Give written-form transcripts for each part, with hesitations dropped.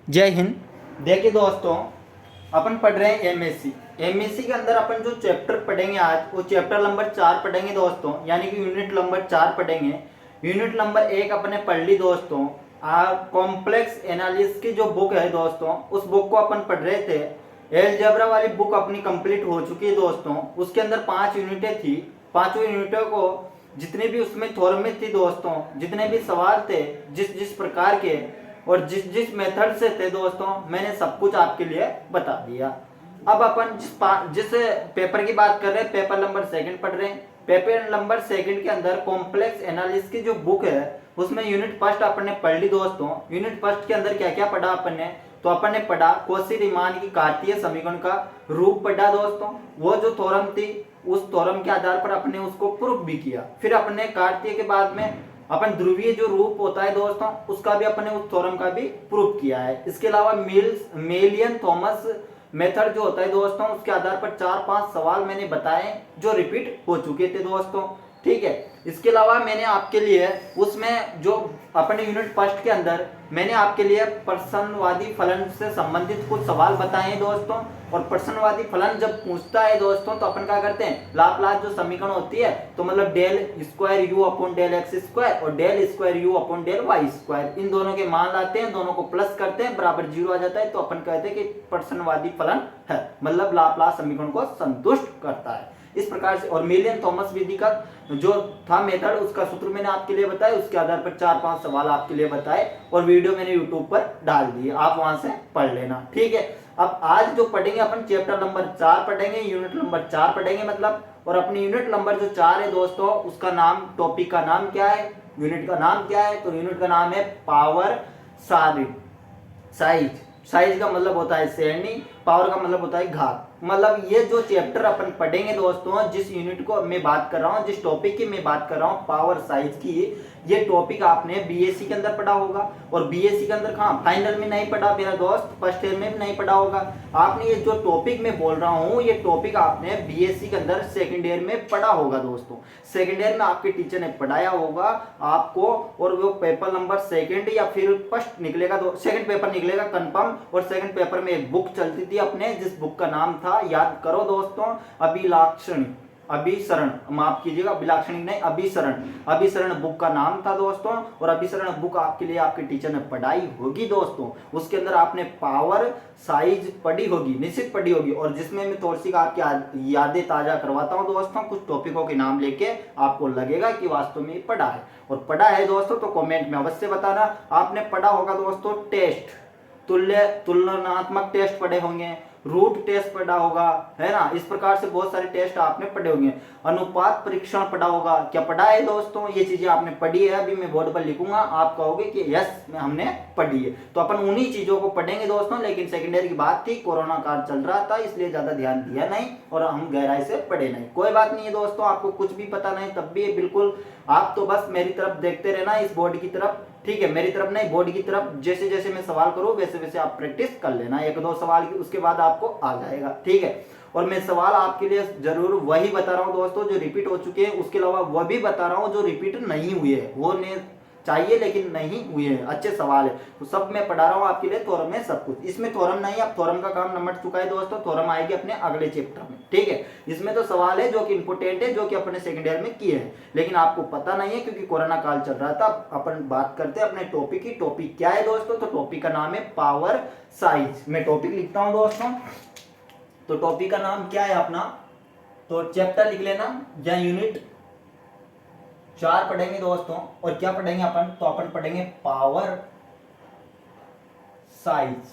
जय हिंद। देखिए दोस्तों, अपन पढ़ रहे हैं एमएससी। एमएससी के अंदर अपन जो चैप्टर पढ़ेंगे आज वो चैप्टर नंबर 4 पढ़ेंगे दोस्तों, यानी कि यूनिट नंबर 4 पढ़ेंगे। यूनिट नंबर 1 अपने पढ़ ली दोस्तों। कॉम्प्लेक्स एनालिसिस की जो बुक है दोस्तों, उस बुक को अपन पढ़ रहे थे। एलजेब्रा वाली बुक अपनी कंप्लीट हो चुकी है दोस्तों। उसके अंदर 5 यूनिटें थी। पांचों यूनिटों को जितने भी उसमें थ्योरम थी दोस्तों, जितने भी सवाल थे जिस जिस प्रकार के और जिस जिस मेथड से थे दोस्तों, मैंने सब कुछ आपके लिए बता दिया। अब अपन जिस पेपर की बात कर रहे हैं, पेपर नंबर 2 पढ़ रहे हैं। पेपर नंबर 2 के अंदर कॉम्प्लेक्स एनालिसिस की जो बुक है उसमें यूनिट फर्स्ट अपन ने पढ़ ली दोस्तों। यूनिट फर्स्ट के अंदर क्या क्या पढ़ा अपन ने, तो अपन ने पढ़ा कोशी-रीमान की कार्तीय समीकरण का रूप पढ़ा दोस्तों। वो जो थ्योरम थी उस थ्योरम के आधार पर अपने उसको प्रूफ भी किया। फिर अपने कार्तीय के बाद में अपन ध्रुवीय जो रूप होता है दोस्तों, उसका भी अपने उस थ्योरम का भी प्रूफ किया है। इसके अलावा मेलियन थॉमस मेथड जो होता है दोस्तों, उसके आधार पर 4-5 सवाल मैंने बताए जो रिपीट हो चुके थे दोस्तों। ठीक है, इसके अलावा मैंने आपके लिए उसमें जो अपने यूनिट फर्स्ट के अंदर मैंने आपके लिए प्रश्नवादी फलन से संबंधित कुछ सवाल बताए हैं दोस्तों। और प्रश्नवादी फलन जब पूछता है दोस्तों, तो अपन क्या करते हैं, लाप्लास जो समीकरण होती है, तो मतलब del square U upon del X square और del square U upon del Y square, इन दोनों के मान लाते हैं, दोनों को प्लस करते हैं, बराबर 0 आ जाता है, तो अपन कहते हैं कि प्रश्नवादी फलन है, मतलब लाप्लास समीकरण को संतुष्ट करता है। इस प्रकार से। और मेलियन थॉमस विधि का जो था मेथड, उसका सूत्र मैंने आपके लिए बताया। उसके आधार पर 4-5 सवाल आपके लिए बताए और वीडियो मैंने यूट्यूब पर डाल दिए, आप वहां से पढ़ लेना। ठीक है, अब आज जो पढ़ेंगे अपन चैप्टर नंबर 4 पढ़ेंगे, यूनिट नंबर 4 पढ़ेंगे मतलब। और अपनी यूनिट नंबर जो 4 है दोस्तों, उसका नाम, टॉपिक का नाम क्या है, यूनिट का नाम क्या है, तो यूनिट का नाम है पावर साइज। साइज का मतलब होता है श्रेणी, पावर का मतलब होता है घात। मतलब ये जो चैप्टर अपन पढ़ेंगे दोस्तों, जिस यूनिट को मैं बात कर रहा हूँ, जिस टॉपिक की मैं बात कर रहा हूँ, पावर साइज की, ये टॉपिक आपने बीएससी के अंदर पढ़ा होगा। और बीएससी के अंदर कहाँ, फाइनल में नहीं पढ़ा मेरा दोस्त, फर्स्ट ईयर में भी नहीं पढ़ा होगा आपने। ये जो टॉपिक मैं बोल रहा हूँ, ये टॉपिक आपने बीएससी के अंदर सेकेंड ईयर में पढ़ा होगा दोस्तों। सेकेंड ईयर में आपके टीचर ने पढ़ाया होगा आपको। और वो पेपर नंबर 2 या फिर फर्स्ट निकलेगा, सेकंड पेपर निकलेगा कंफर्म। और सेकंड पेपर में एक बुक चलती थी अपने, जिस बुक का नाम था, याद करो दोस्तों, अभिसरण, माफ कीजिएगा, अभिलाक्षणिक नहीं, अभिसरण बुक का नाम था दोस्तों। और अभिसरण बुक आपके लिए आपके टीचर ने पढ़ाई होगी दोस्तों। उसके अंदर आपने पावर साइज पढ़ी होगी, निश्चित पढ़ी होगी। और जिसमें मैं थोड़ी सी आपकी यादें ताजा करवाता हूं दोस्तों, कुछ टॉपिकों के नाम लेके, आपको लगेगा कि वास्तव में पढ़ा है। और पढ़ा है दोस्तों तो कमेंट में अवश्य बताना। आपने पढ़ा होगा दोस्तों टेस्ट, तुलनात्मक टेस्ट पढ़े होंगे, रूट टेस्ट पढ़ा होगा, है ना। इस प्रकार से बहुत सारे टेस्ट आपने पढ़े होंगे। अनुपात परीक्षण पढ़ा होगा, क्या पढ़ा है दोस्तों, ये चीजें आपने पढ़ी है। अभी मैं बोर्ड पर लिखूंगा, आप कहोगे कि यस हमने पढ़ी है। तो अपन उन्हीं चीजों को पढ़ेंगे दोस्तों। लेकिन सेकेंडरी की बात थी, कोरोना काल चल रहा था, इसलिए ज्यादा ध्यान दिया नहीं और हम गहराई से पढ़े नहीं। कोई बात नहीं है दोस्तों, आपको कुछ भी पता नहीं तब भी बिल्कुल आप तो बस मेरी तरफ देखते रहना, इस बोर्ड की तरफ। ठीक है, मेरी तरफ नहीं, बोर्ड की तरफ। जैसे जैसे मैं सवाल करूं वैसे वैसे आप प्रैक्टिस कर लेना, 1-2 सवाल की, उसके बाद आपको आ जाएगा। ठीक है, और मैं सवाल आपके लिए जरूर वही बता रहा हूं दोस्तों जो रिपीट हो चुके हैं। उसके अलावा वह भी बता रहा हूं जो रिपीट नहीं हुए हैं, वो ने चाहिए लेकिन नहीं हुए हैं, अच्छे सवाल है, तो सब मैं पढ़ा रहा हूं आपके लिए। थ्योरम में सब कुछ, इसमें थ्योरम नहीं, अब थ्योरम का काम निपट चुका है दोस्तों। थ्योरम आएगी अपने अगले चैप्टर में। ठीक है, इसमें तो सवाल है जो कि इंपोर्टेंट है, जो कि अपने सेकंड ईयर में किए हैं, लेकिन आपको पता नहीं है क्योंकि कोरोना काल चल रहा था। अपन बात करते हैं अपने टॉपिक की। टॉपिक क्या है दोस्तों, तो टॉपिक का नाम है पावर साइज। मैं टॉपिक लिखता हूं दोस्तों, तो टॉपिक का नाम क्या है अपना, तो चैप्टर लिख लेना, या यूनिट 4 पढ़ेंगे दोस्तों। और क्या पढ़ेंगे अपन, तो अपन पढ़ेंगे पावर साइज।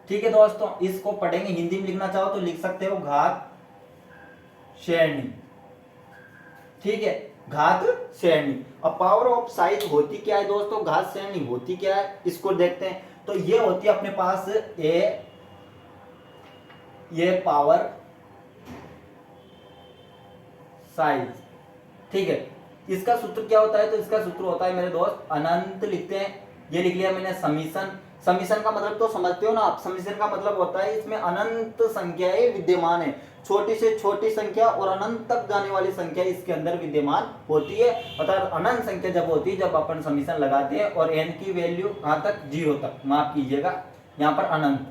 ठीक है दोस्तों, इसको पढ़ेंगे, हिंदी में लिखना चाहो तो लिख सकते हो घात श्रेणी। ठीक है, घात श्रेणी। अब पावर ऑफ साइज होती क्या है दोस्तों, घात श्रेणी होती क्या है, इसको देखते हैं। तो ये होती है अपने पास ये पावर साइज। ठीक है, इसका सूत्र क्या होता है, तो इसका सूत्र होता है मेरे दोस्त, अनंत लिखते हैं, ये लिख लिया मैंने समीशन। समीशन का मतलब तो समझते हो ना आप, समीशन का मतलब होता है इसमें अनंत संख्याएं विद्यमान है, छोटी से छोटी संख्या और अनंत तक जाने वाली संख्या इसके अंदर विद्यमान होती है। अर्थात अनंत संख्या जब होती है जब अपन समीशन लगाते हैं और n की वैल्यू कहां तक, 0 तक, माफ कीजिएगा यहाँ पर अनंत,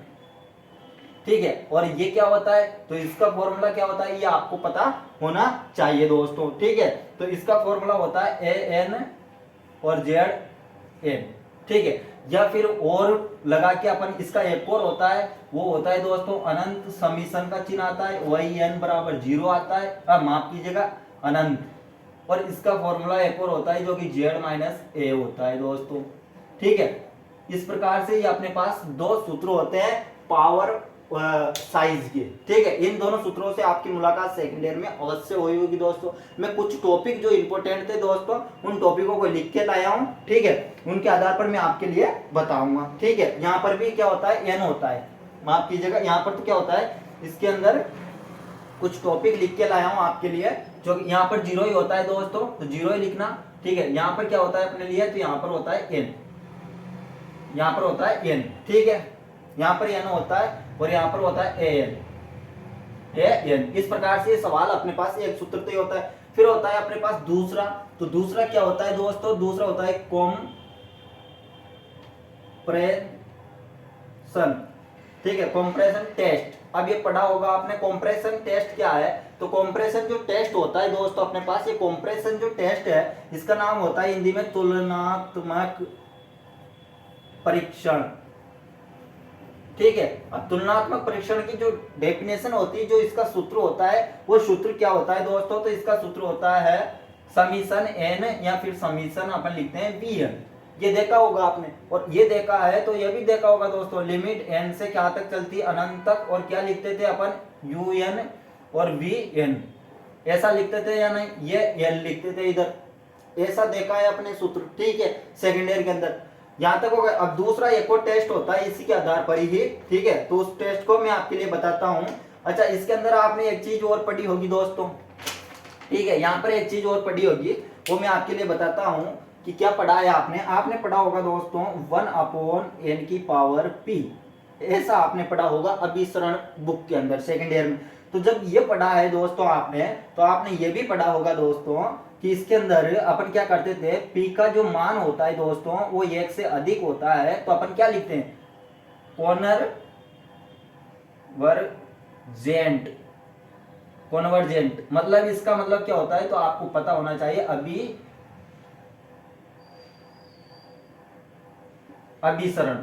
ठीक है। और ये क्या होता है, तो इसका फॉर्मूला क्या होता है ये आपको पता होना चाहिए दोस्तों, ठीक है। तो इसका फॉर्मूला होता है a n और z n, ठीक है। या फिर और लगा के अपन इसका एक और होता है, वो होता है दोस्तों अनंत, समीशन का चिन्ह आता है, वही n बराबर 0 आता है, माफ कीजिएगा अनंत। और इसका फॉर्मूला एक और होता है जो कि z माइनस a होता है दोस्तों, ठीक है। इस प्रकार से ये अपने पास दो सूत्र होते हैं पावर साइज के, ठीक है। इन दोनों सूत्रों से आपकी मुलाकात सेकंड ईयर में अवश्य हुई होगी दोस्तों। मैं कुछ टॉपिक जो इंपॉर्टेंट थे दोस्तों उन टॉपिकों को लिख के लाया हूं, ठीक है। उनके आधार पर मैं आपके लिए बताऊंगा, ठीक है। यहाँ पर भी क्या होता है, एन होता है, माफ कीजिएगा यहाँ पर तो क्या होता है, इसके अंदर कुछ टॉपिक लिख के लाया हूं आपके लिए, जो यहाँ पर 0 ही होता है दोस्तों, तो 0 ही लिखना, ठीक है। यहाँ पर क्या होता है अपने लिए, तो यहाँ पर होता है एन, यहाँ पर होता है एन, ठीक है। यहाँ पर एन होता है और यहाँ पर होता है एन। इस प्रकार से ये सवाल अपने पास एक सूत्र तय होता है। फिर होता है अपने पास दूसरा, तो दूसरा क्या होता है दोस्तों, दूसरा होता है कॉम्प्रेशन, ठीक है, कॉम्प्रेशन टेस्ट। अब ये पढ़ा होगा आपने कॉम्प्रेशन टेस्ट क्या है, तो कॉम्प्रेशन जो टेस्ट होता है दोस्तों अपने पास, ये कॉम्प्रेशन जो टेस्ट है इसका नाम होता है हिंदी में तुलनात्मक परीक्षण, ठीक है। अब तुलनात्मक परीक्षण की जो डेफिनेशन होती है, जो इसका सूत्र होता है, वो सूत्र क्या होता है दोस्तों, तो इसका सूत्र होता है समीशन n या फिर समीशन अपन लिखते हैं vn। ये देखा होगा आपने, और ये देखा है तो ये भी देखा होगा दोस्तों, लिमिट n से क्या तक चलती है, अनंत तक, और क्या लिखते थे अपन un और vn, ऐसा लिखते थे या नहीं, ये n लिखते थे इधर, ऐसा देखा है अपने सूत्र, ठीक है, सेकेंड ईयर के अंदर। यहां तक हो गया। अब दूसरा एक और टेस्ट होता है इसी के आधार पर ही, ठीक है, तो उस टेस्ट को मैं आपके लिए बताता हूं। अच्छा, इसके अंदर आपने एक चीज और पढ़ी होगी दोस्तों, ठीक है, यहाँ पर एक चीज और पढ़ी होगी, वो मैं आपके लिए बताता हूं कि क्या पढ़ा है आपने। आपने पढ़ा होगा दोस्तों 1/n की पावर p, ऐसा आपने पढ़ा होगा अभिसरण बुक के अंदर सेकेंड ईयर में। तो जब ये पढ़ा है दोस्तों आपने, तो आपने ये भी पढ़ा होगा दोस्तों कि इसके अंदर अपन क्या करते थे, p का जो मान होता है दोस्तों वो 1 से अधिक होता है, तो अपन क्या लिखते हैं, कॉन्वर्जेंट, मतलब इसका मतलब क्या होता है, तो आपको पता होना चाहिए अभिसरण,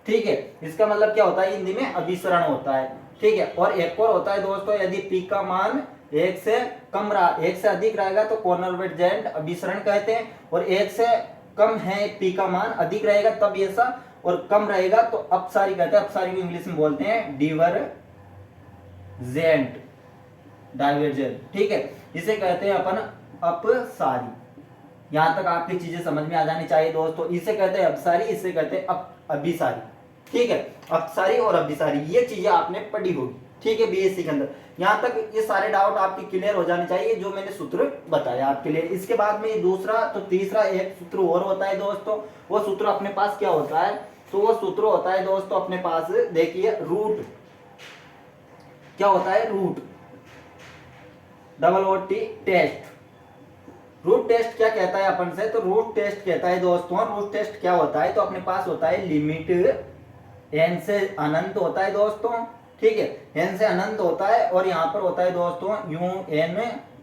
ठीक है। इसका मतलब क्या होता है, हिंदी में अभिसरण होता है, ठीक है। और एक और होता है दोस्तों, यदि p का मान 1 से कम रहा, 1 से अधिक रहेगा तो कॉन्वर्जेंट अभिसरण कहते हैं, और 1 से कम है p का मान, अधिक रहेगा तब ऐसा, और कम रहेगा तो अपसारी कहते हैं, अपसारी को इंग्लिश में बोलते हैं डाइवर्जेंट, ठीक है, इसे कहते हैं अपन अपसारी। यहां तक आपकी चीजें समझ में आ जानी चाहिए दोस्तों, इसे कहते हैं अपसारी, इसे कहते हैं अभिसारी, ठीक है। अपसारी और अभिसारी ये चीजें आपने पढ़ी होगी, ठीक है, बीएससी के अंदर। यहां तक ये सारे डाउट आपके क्लियर हो जाने चाहिए जो मैंने सूत्र बताया आपके लिए। इसके बाद में दूसरा, तो तीसरा एक सूत्र और होता है दोस्तों, वो सूत्र अपने पास क्या होता है, तो वो सूत्र होता है दोस्तों अपने पास, देखिए रूट, क्या होता है, root OT test. Root test क्या कहता है अपन से, तो रूट टेस्ट कहता है दोस्तों, रूट टेस्ट क्या होता है, तो अपने पास होता है लिमिट n से अनंत होता है दोस्तों, ठीक है, n से अनंत होता है, और यहाँ पर होता है दोस्तों un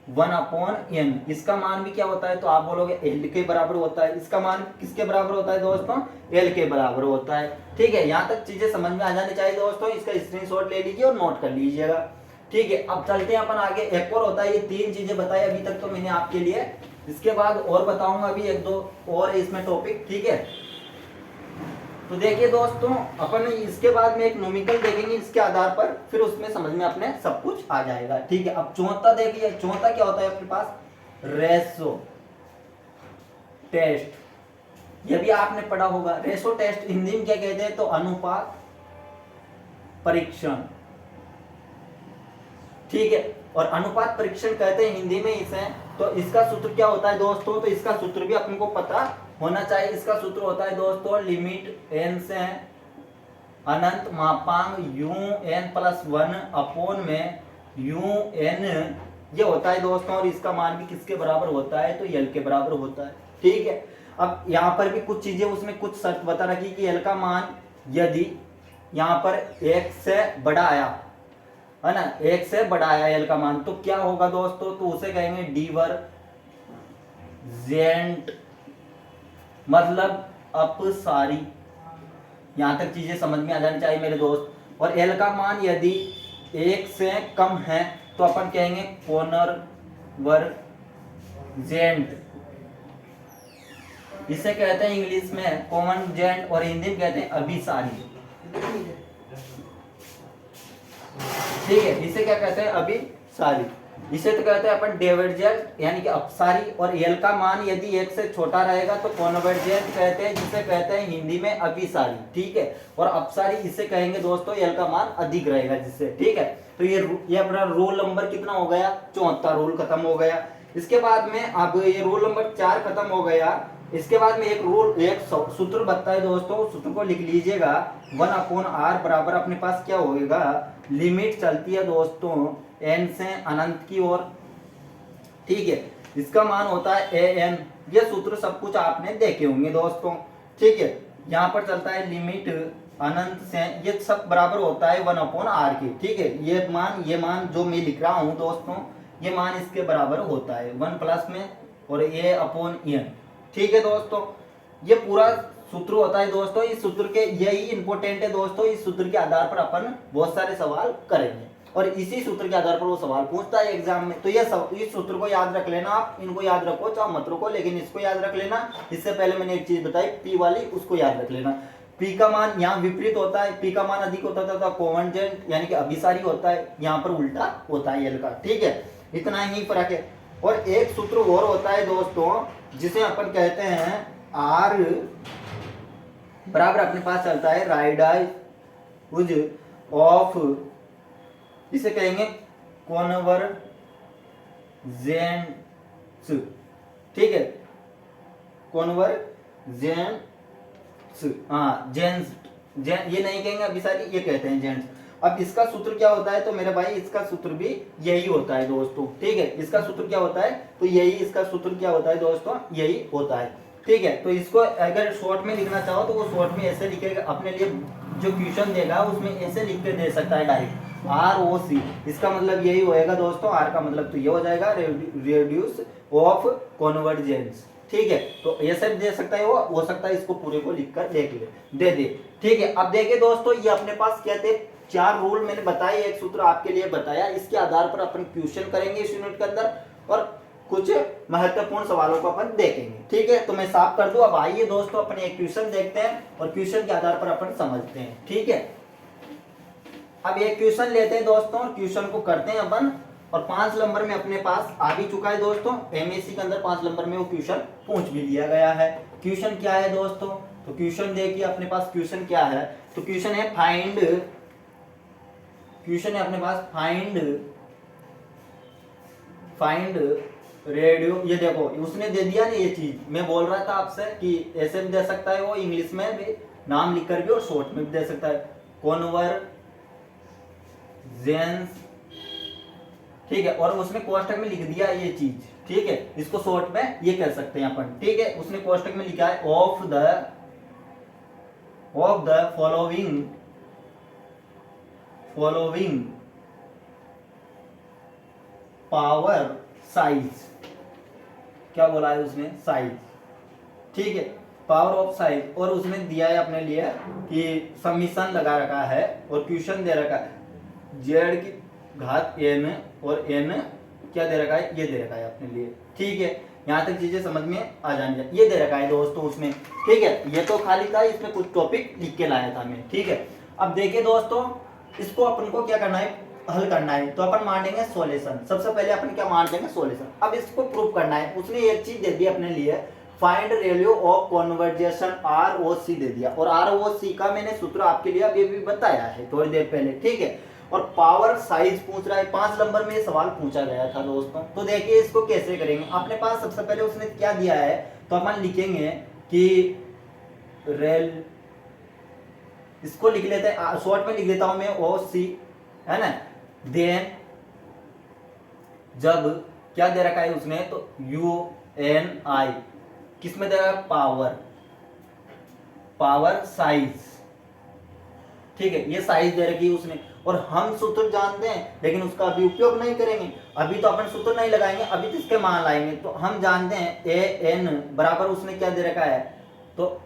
1/n। इसका मान भी क्या होता है, तो आप बोलोगे l के बराबर होता है। इसका मान किसके बराबर होता है दोस्तों, l के बराबर होता है, ठीक है। यहाँ तक चीजें समझ में आ जानी चाहिए दोस्तों, इसका स्क्रीनशॉट ले लीजिए और नोट कर लीजिएगा, ठीक है। अब चलते हैं अपन आगे, एक और होता है, ये 3 चीजें बताई अभी तक तो मैंने आपके लिए, इसके बाद और बताऊंगा अभी 1-2 और इसमें टॉपिक, ठीक है। तो देखिए दोस्तों, अपन इसके बाद में एक न्यूमेरिकल देखेंगे इसके आधार पर, फिर उसमें समझ में अपने सब कुछ आ जाएगा, ठीक है। अब चौथा देखिए, चौथा क्या होता है अपने पास, रेशो टेस्ट। ये भी आपने पढ़ा होगा, रेशो टेस्ट हिंदी में क्या कहते हैं, तो अनुपात परीक्षण, ठीक है। और अनुपात परीक्षण कहते हैं हिंदी में इसे, तो इसका सूत्र क्या होता है दोस्तों, तो इसका सूत्र भी अपन को पता होना चाहिए। इसका सूत्र होता है दोस्तों लिमिट n से अनंत मापांक u n plus one upon में यू एन ये होता है दोस्तों, और इसका मान भी किसके बराबर होता है, तो एल के बराबर होता है। ठीक है, अब यहाँ पर भी कुछ चीजें, उसमें कुछ शर्त बता रखी कि एल का मान यदि यहाँ पर एक से बड़ा आया है ना, एक से बड़ा आया एल का मान, तो क्या होगा दोस्तों, तो उसे कहेंगे डिवरजेंट, मतलब अपसारी। यहां तक चीजें समझ में आ जानी चाहिए मेरे दोस्त। और एल का मान यदि एक से कम है तो अपन कहेंगे कॉन्वर्जेंट, इसे कहते हैं इंग्लिश में कॉन्वर्जेंट और हिंदी में कहते हैं अभिसारी। ठीक है, इसे क्या कहते हैं, अभिसारी। इसे तो कहते हैं अपन डाइवर्जेंट यानी कि अपसारी। और एल का मान यदि एक से छोटा रहेगा तो कॉन्वर्जेंट कहते हैं, जिसे कहते हैं हिंदी में अभिसारी। ठीक है, और अपसारी इसे कहेंगे दोस्तों एल का मान अधिक रहेगा जिससे। ठीक है, तो ये अपना रूल नंबर कितना हो गया, 74 रूल खत्म हो गया। इसके बाद में अब ये रूल नंबर 4 खत्म हो गया। इसके बाद में एक सूत्र बनता है दोस्तों, सूत्र को लिख लीजिएगा। 1/r बराबर अपने पास क्या होगा, लिमिट चलती है दोस्तों n से अनंत की ओर। ठीक है, इसका मान होता है an। ये सूत्र सब कुछ आपने देखे होंगे दोस्तों। ठीक है, यहाँ पर चलता है लिमिट अनंत से, ये सब बराबर होता है 1/r के। ठीक है, ये मान जो मैं लिख रहा हूँ दोस्तों, ये मान इसके बराबर होता है 1 प्लस में और a/n। ठीक है दोस्तों, ये पूरा सूत्र होता है दोस्तों। इस सूत्र के यही इंपॉर्टेंट है दोस्तों, इस सूत्र के आधार पर अपन बहुत सारे सवाल करेंगे और इसी सूत्र के आधार पर वो सवाल पूछता है एग्जाम में। तो इस सूत्र को याद रख लेना आप, इनको याद रखो चाहे मत रखो, लेकिन इसको याद रख लेना। इससे पहले मैंने एक चीज बताई पी वाली, उसको याद रख लेना। पी का मान यहाँ विपरीत होता है, पी का मान अधिक होता था कॉन्वर्जेंट यानी कि अभिसारी होता है, यहाँ पर उल्टा होता है एल का। ठीक है, इतना ही फर्क है। और एक सूत्र और होता है दोस्तों जिसे अपन कहते हैं आर बराबर अपने पास चलता है राइडाइज ऑफ, इसे कहेंगे कॉन्वर्जेंस। ठीक है, कॉन्वर्जेंस, हाँ जेंस, ये नहीं कहेंगे अभिसारी, ये कहते हैं जेंट्स। अब इसका सूत्र क्या होता है, तो मेरे भाई इसका सूत्र भी यही होता है दोस्तों। ठीक है, इसका सूत्र क्या होता है, तो यही इसका सूत्र क्या होता है दोस्तों, यही होता है। ठीक है, तो इसको अगर शॉर्ट में लिखना चाहो तो वो शॉर्ट में ऐसे लिखेगा, अपने लिए जो क्वेश्चन देगा उसमें ऐसे लिख के दे सकता है डायरेक्ट ROC। इसका मतलब यही होएगा दोस्तों, R का मतलब तो ये हो जाएगा रेडियस ऑफ कॉन्वर्जेंस। ठीक है, तो ऐसे भी दे सकता है, वो हो सकता है इसको पूरे को लिखकर देख ले दे दे। ठीक है, अब देखिए दोस्तों, ये अपने पास क्या थे, 4 रूल मैंने बताए, एक सूत्र आपके लिए बताया। इसके आधार पर अपन क्वेश्चन करेंगे इस यूनिट के अंदर और कुछ महत्वपूर्ण सवालों को अपन देखेंगे। ठीक है, तो मैं साफ कर दूं। अब आइए दोस्तों अपन एक क्वेश्चन देखते हैं और क्वेश्चन के आधार पर अपन समझते हैं। ठीक है, अब एक क्वेश्चन लेते हैं दोस्तों और क्वेश्चन को करते हैं अपन। और 5 नंबर में अपने पास आ भी चुका है दोस्तों, एमएससी के अंदर 5 नंबर में वो क्वेश्चन पूछ भी लिया गया है। क्वेश्चन क्या है दोस्तों, तो क्वेश्चन देखिए अपने पास क्वेश्चन क्या है, तो क्वेश्चन है क्वेश्चन है अपने पास फाइंड रेडियो। ये देखो उसने दे दिया ना, ये चीज मैं बोल रहा था आपसे कि ऐसे भी दे सकता है वो, इंग्लिश में भी नाम लिख कर भी और शॉर्ट में भी दे सकता है, कॉन्वर्जेंस। ठीक है, और उसने कोष्टक में लिख दिया ये चीज। ठीक है, इसको शॉर्ट में ये कह सकते हैं अपन। ठीक है, उसने कोष्टक में लिखा है of the following power size, क्या बोला है उसने, साइज। ठीक है, पावर ऑफ साइज, और उसने दिया है अपने लिए कि समीशन लगा रखा है और क्वेश्चन दे रखा है z की घात n और n क्या दे रखा है, ये दे रखा है अपने लिए। ठीक है, यहाँ तक चीजें समझ में आ जानी चाहिए, ये दे रखा है दोस्तों उसमें। ठीक है, ये तो खाली था, इसमें कुछ टॉपिक लिख के लाया था मैं। ठीक है, अब देखिए दोस्तों, इसको अपन को क्या करना है, हल करना है। तो अपन मान देंगे सॉल्यूशन। सबसे पहले अपन क्या मान देंगे, सॉल्यूशन। अब इसको प्रूव करना है। उसने एक चीज दे दी अपने लिए, find radio of conversation ROC दे दिया, और ROC का मैंने सूत्र आपके लिए अभी भी बताया है थोड़ी देर पहले। ठीक है, और पावर साइज पूछ रहा है, 5 नंबर में सवाल पूछा गया था दोस्तों। तो देखिए इसको कैसे करेंगे। अपने पास सबसे पहले उसने क्या दिया है, तो अपन लिखेंगे कि इसको लिख लेते हैं, शॉर्ट में लिख देता हूं मैं ओ सी, है ना। देन जब क्या दे रखा है उसने, तो यू एन आई, किस में दे रखा है, पावर, पावर साइज, ठीक है, ये साइज दे रखी है उसने। और हम सूत्र जानते हैं लेकिन उसका अभी उपयोग नहीं करेंगे, अभी तो अपन सूत्र नहीं लगाएंगे, अभी तो इसके मान लाएंगे। तो हम जानते हैं ए एन बराबर उसने क्या दे रखा है, तो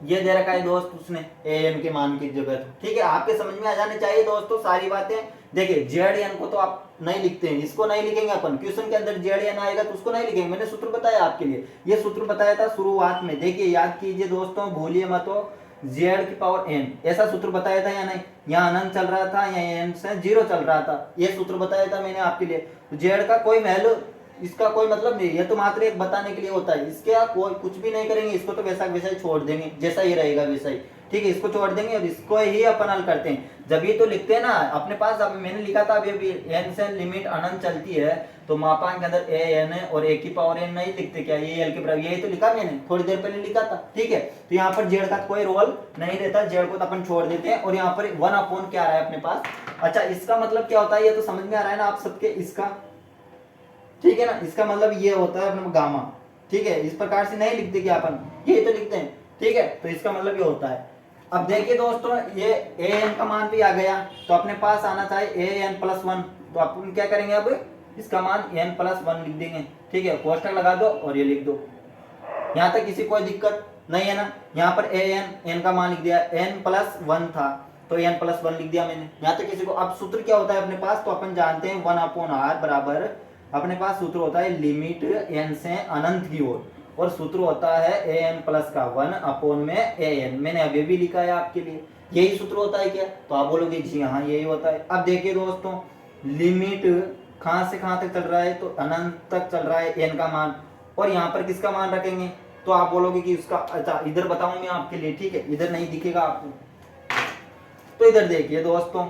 ये दे रखा है दोस्त उसने ए एन के मान की जगह, ठीक है। आपके समझ में आ जाने चाहिए दोस्तों सारी बातें। देखिए जेड एन को तो आप नहीं लिखते हैं, इसको नहीं लिखेंगे अपन, क्वेश्चन के अंदर जेड एन आएगा तो उसको नहीं लिखेंगे। मैंने सूत्र बताया आपके लिए, ये सूत्र बताया था शुरुआत में, देखिए याद कीजिए दोस्तों, भूलिए मत हो। जेड की पावर एन, ऐसा सूत्र बताया था या नहीं, यहाँ अनंत चल रहा था या एन से जीरो चल रहा था, ये सूत्र बताया था मैंने आपके लिए। जेड का कोई वैल्यू, इसका कोई मतलब नहीं, ये तो मात्र एक बताने के लिए होता है, इसके आप कोई कुछ भी नहीं करेंगे, इसको तो वैसा वैसा ही छोड़ देंगे, जैसा ही रहेगा वैसा ही, ठीक है, इसको छोड़ देंगे और इसको ही अपन हल करते हैं। जब ये तो लिखते हैं ना अपने पास, अब मैंने लिखा था अभी एन से लिमिट अनंत चलती है, तो मापांक के अंदर ए एन और ए की पावर एन नहीं लिखते क्या, ये एल के बराबर, यही तो लिखा मैंने थोड़ी देर पहले लिखा था, ठीक है। तो यहाँ पर जेड का कोई रोल नहीं रहता, जेड को तो अपन छोड़ देते हैं। और यहाँ पर 1 क्या आ रहा है अपने पास, अच्छा इसका मतलब क्या होता है, ये तो समझ में आ रहा है ना आप सबके, इसका ठीक है ना, इसका मतलब ये होता है अपना गामा, ठीक है, इस प्रकार से नहीं लिखते क्या अपन, ये तो लिखते हैं, ठीक है। तो इसका मतलब ये होता है। अब देखिए दोस्तों, ये ए एन का मान भी आ गया, तो अपने पास आना चाहिए ए एन प्लस 1, तो अपन क्या करेंगे, अब इसका मान एन प्लस 1 लिख देंगे, ठीक है, कोष्टक लगा दो और ये लिख दो। यहाँ तक किसी कोई दिक्कत नहीं है ना। यहाँ पर ए एन का मान लिख दिया, एन प्लस 1 था तो एन प्लस 1 लिख दिया मैंने, यहाँ तक किसी को। अब सूत्र क्या होता है अपने पास, तो अपन जानते हैं 1/r बराबर, अपने पास सूत्र होता है लिमिट एन से अनंत की ओर, और सूत्र होता है ए एन प्लस का 1 में ए एन, मैंने अभी भी लिखा है आपके लिए, यही सूत्र होता है क्या, तो आप बोलोगे जी हाँ यही होता है। अब देखिए दोस्तों, लिमिट कहां से कहां तक चल रहा है, तो अनंत तक चल रहा है एन का मान, और यहाँ पर किसका मान रखेंगे, तो आप बोलोगे कि उसका, अच्छा इधर बताऊं मैं आपके लिए, ठीक है, इधर नहीं दिखेगा आपको, तो इधर देखिए दोस्तों,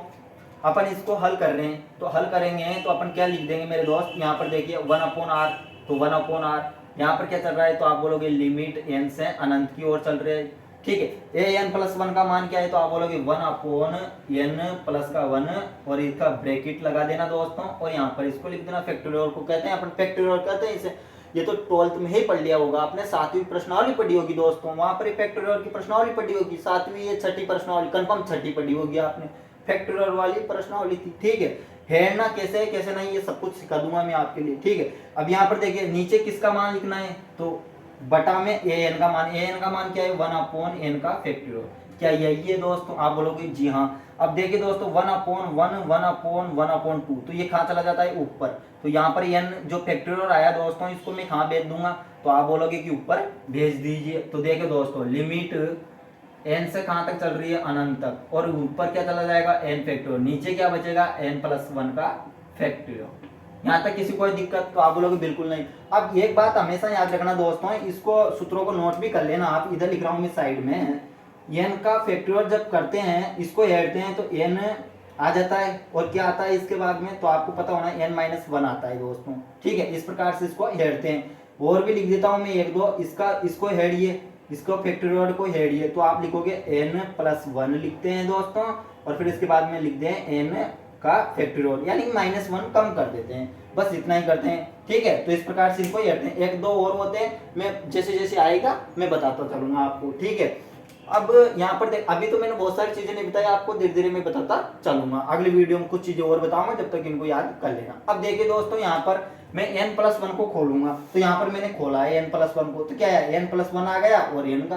अपन इसको हल कर रहे हैं, तो हल करेंगे तो अपन क्या लिख देंगे मेरे दोस्त, यहाँ पर देखिए 1/r, तो 1/r, यहाँ पर क्या चल रहा है, तो आप बोलोगे लिमिट एन से अनंत की ओर चल रहे हैं, ठीक है। ए एन प्लस 1 का मान क्या है, तो आप बोलोगे 1/n प्लस का 1, और इसका ब्रैकेट लगा देना दोस्तों, और यहाँ पर इसको लिख देना, फैक्टोरियल को कहते हैं अपन, फैक्टोरियल कहते हैं इसे, ये तो 12th में ही पढ़ लिया होगा आपने, 7वीं प्रश्नावली पढ़ी होगी दोस्तों, वहां पर फैक्टोरियल की प्रश्नावली पढ़ी होगी, 7वीं या 6ठी प्रश्नावली, कंफर्म 6ठी पढ़ी होगी आपने, फैक्टोरियल वाली प्रश्नावली थी, ठीक है। हेड़ना कैसे कैसे नहीं, ये सब कुछ सिखा दूंगा मैं आपके लिए, ठीक है। अब यहाँ पर देखिए नीचे किसका मान लिखना है, तो बटा में ए एन का मान, ए एन का मान क्या है, 1/n का फैक्टोरियल, क्या यही है दोस्तों, आप बोलोगे जी हाँ। अब देखिए दोस्तों 1/1 1/1/2, तो ये कहाँ चला जाता है, ऊपर, तो यहाँ पर n जो फैक्टोरियल आया दोस्तों, इसको मैं कहाँ भेज दूंगा, तो आप बोलोगे कि ऊपर भेज दीजिए। तो देखिए दोस्तों, लिमिट n से कहां तक चल रही है, अनंत तक, और ऊपर क्या चला जाएगा, n फैक्टोरियल, नीचे क्या बचेगा, n प्लस 1 का फैक्टोरियल। यहाँ तक किसी कोई दिक्कत, तो आप बोलोगे बिल्कुल नहीं। अब एक बात हमेशा याद रखना दोस्तों, इसको सूत्रों को नोट भी कर लेना आप, इधर लिख रहा हूँ मैं साइड में, n का फैक्टोरियल जब करते हैं, इसको हेड़ते हैं, तो n आ जाता है, और क्या आता है इसके बाद में, तो आपको पता होना है n-1 आता है दोस्तों, ठीक है। इस प्रकार से इसको हेड़ते हैं, और भी लिख देता हूँ मैं एक दो, इसको हेड़िए, इसको फैक्टोरियल को हेड़िए, तो आप लिखोगे n+1 लिखते हैं दोस्तों, और फिर इसके बाद में लिख दें n का फैक्टोरियल, यानी -1 कम कर देते हैं, बस इतना ही करते हैं, ठीक है। तो इस प्रकार से इनको हेड़ते हैं, एक दो और होते हैं, मैं जैसे जैसे आएगा मैं बताता चलूंगा आपको, ठीक है। अब यहाँ पर देख, अभी तो मैंने बहुत सारी चीजें नहीं बताई आपको, धीरे धीरे मैं बताता चलूंगा, अगली वीडियो में कुछ चीजें और बताऊंगा, जब तक इनको याद कर लेना। अब देखिए दोस्तों, यहाँ पर मैं n+1 को खोलूंगा, तो यहाँ पर मैंने खोला है n+1 को, तो क्या है, n+1 आ गया और n का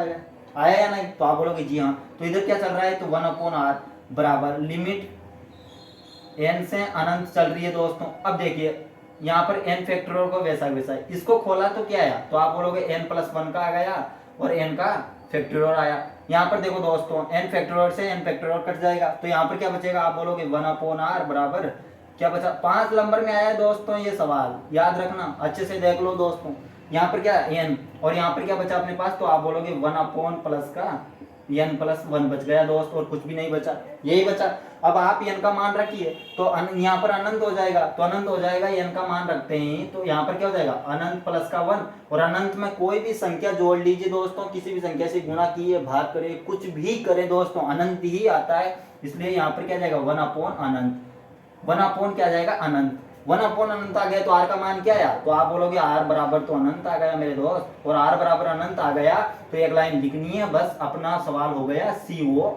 आया या नहीं, तो आप बोलोगे जी हाँ। तो इधर क्या चल रहा है, तो 1/r बराबर लिमिट n से अनंत चल रही है दोस्तों। अब देखिए यहाँ पर n फैक्टोरियल को वैसा वैसा, इसको खोला तो क्या आया, तो आप बोलोगे n+1 का आ गया और n का फैक्टोरियल आया। यहाँ पर देखो दोस्तों, n फैक्टोरियल से n फैक्टोरियल कट जाएगा, तो यहाँ पर क्या बचेगा, आप बोलोगे 1/r बराबर क्या बचा, 5 नंबर में आया है दोस्तों ये सवाल, याद रखना, अच्छे से देख लो दोस्तों। यहाँ पर क्या n, और यहाँ पर क्या बचा अपने पास, तो आप बोलोगे 1/+ का n प्लस 1 बच गया दोस्त, और कुछ भी नहीं बचा, यही बचा। अब आप n का मान रखिए तो यहाँ पर अनंत हो जाएगा, तो अनंत हो जाएगा, n का मान रखते हैं तो यहाँ पर क्या हो जाएगा अनंत प्लस का 1, और अनंत में कोई भी संख्या जोड़ लीजिए दोस्तों, किसी भी संख्या से गुणा किए, भाग करे, कुछ भी करे दोस्तों, अनंत ही आता है। इसलिए यहाँ पर क्या जाएगा 1 अपॉन अनंत, 1 अपॉन क्या जाएगा अनंत, 1 अपॉन अनंत आ गया तो r का मान क्या आया, तो आप बोलोगे r बराबर तो अनंत आ गया मेरे दोस्त, और r बराबर अनंत आ गया तो एक लाइन लिखनी है बस, अपना सवाल हो गया CO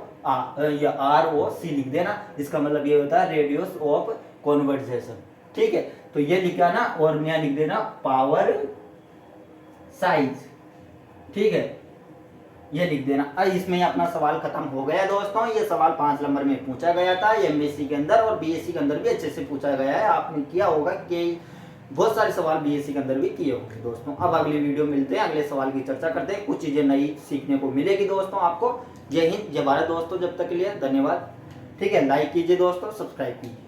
या ROC लिख देना, इसका मतलब ये होता है रेडियस ऑफ कन्वर्जेशन। ठीक है, तो ये लिखा ना, और यहाँ लिख देना पावर साइज। ठीक है, ये लिख देना। अब इसमें अपना सवाल खत्म हो गया दोस्तों। ये सवाल 5 नंबर में पूछा गया था एमएससी के अंदर, और बीएससी के अंदर भी अच्छे से पूछा गया है। आपने किया होगा कि बहुत सारे सवाल बीएससी के अंदर भी किए होंगे दोस्तों। अब अगली वीडियो मिलते हैं, अगले सवाल की चर्चा करते हैं, कुछ चीजें नई सीखने को मिलेगी दोस्तों आपको। जय हिंद, जय भारत दोस्तों, जब तक के लिए धन्यवाद। ठीक है, लाइक कीजिए दोस्तों, सब्सक्राइब कीजिए।